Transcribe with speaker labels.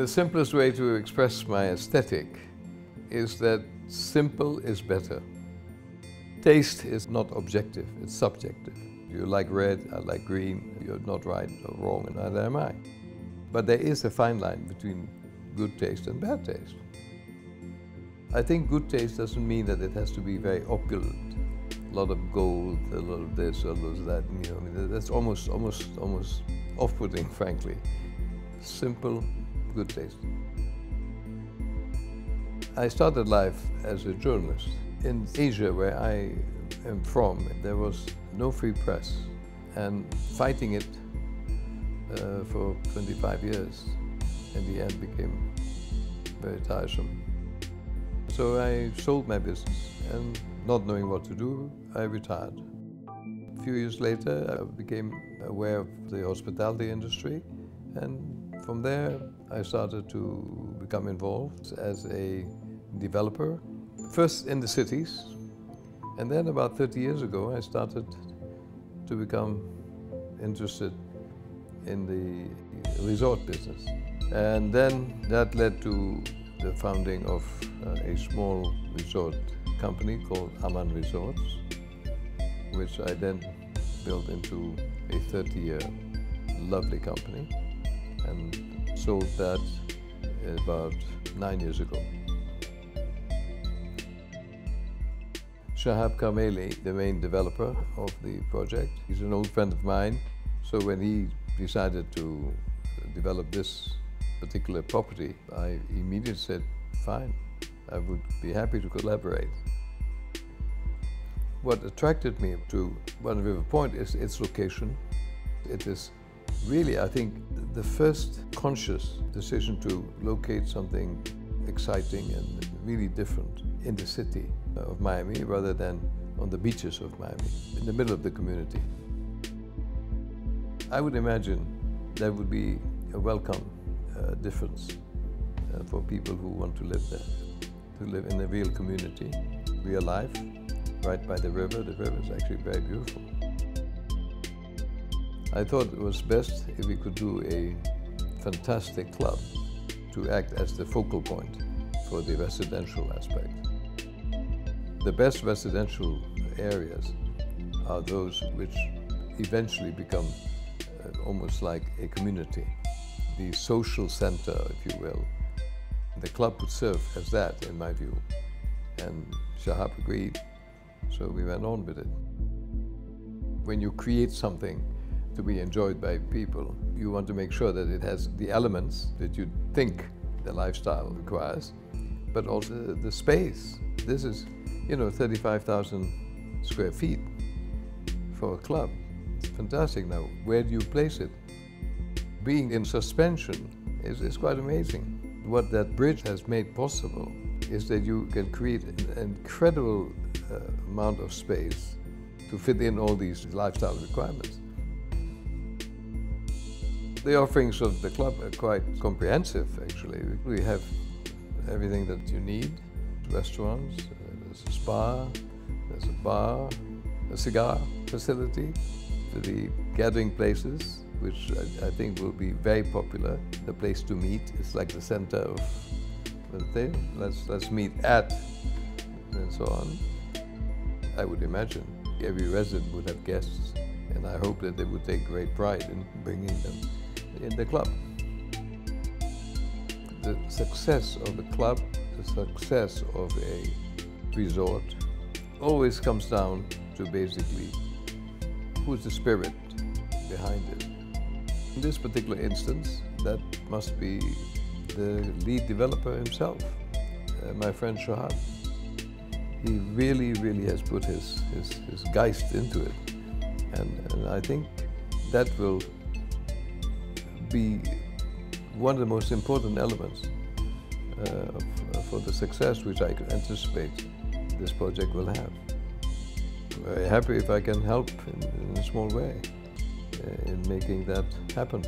Speaker 1: The simplest way to express my aesthetic is that simple is better. Taste is not objective, it's subjective. You like red, I like green, you're not right or wrong, and neither am I. But there is a fine line between good taste and bad taste. I think good taste doesn't mean that it has to be very opulent. A lot of gold, a lot of this, a lot of that, you know, I mean, that's almost off-putting, frankly. Simple, good taste. I started life as a journalist. In Asia, where I am from, there was no free press, and fighting it for 25 years in the end became very tiresome. So I sold my business, and not knowing what to do, I retired. A few years later, I became aware of the hospitality industry, and from there I started to become involved as a developer, first in the cities, and then about 30 years ago I started to become interested in the resort business. And then that led to the founding of a small resort company called Aman Resorts, which I then built into a 30-year lovely company, and sold that about 9 years ago. Shahab Kameli, the main developer of the project, he's an old friend of mine, so when he decided to develop this particular property, I immediately said, fine, I would be happy to collaborate. What attracted me to One River Point is its location. It is really, I think, the first conscious decision to locate something exciting and really different in the city of Miami rather than on the beaches of Miami, in the middle of the community. I would imagine there would be a welcome difference for people who want to live there, to live in a real community, real life, right by the river. The river is actually very beautiful. I thought it was best if we could do a fantastic club to act as the focal point for the residential aspect. The best residential areas are those which eventually become almost like a community, the social center, if you will. The club would serve as that, in my view, and Shahab agreed, so we went on with it. When you create something to be enjoyed by people, you want to make sure that it has the elements that you think the lifestyle requires, but also the space. This is, 35,000 square feet for a club. It's fantastic. Now, where do you place it? Being in suspension is quite amazing. What that bridge has made possible is that you can create an incredible amount of space to fit in all these lifestyle requirements. The offerings of the club are quite comprehensive, actually. We have everything that you need. Restaurants, there's a spa, there's a bar, a cigar facility, the gathering places, which I think will be very popular. The place to meet is like the center of the thing. Let's meet at, and so on. I would imagine every resident would have guests, and I hope that they would take great pride in bringing them in the club. The success of the club, the success of a resort, always comes down to basically who's the spirit behind it. In this particular instance, that must be the lead developer himself, my friend Shahab. He really has put his geist into it, and I think that will be one of the most important elements for the success which I anticipate this project will have. I'm very happy if I can help in a small way in making that happen.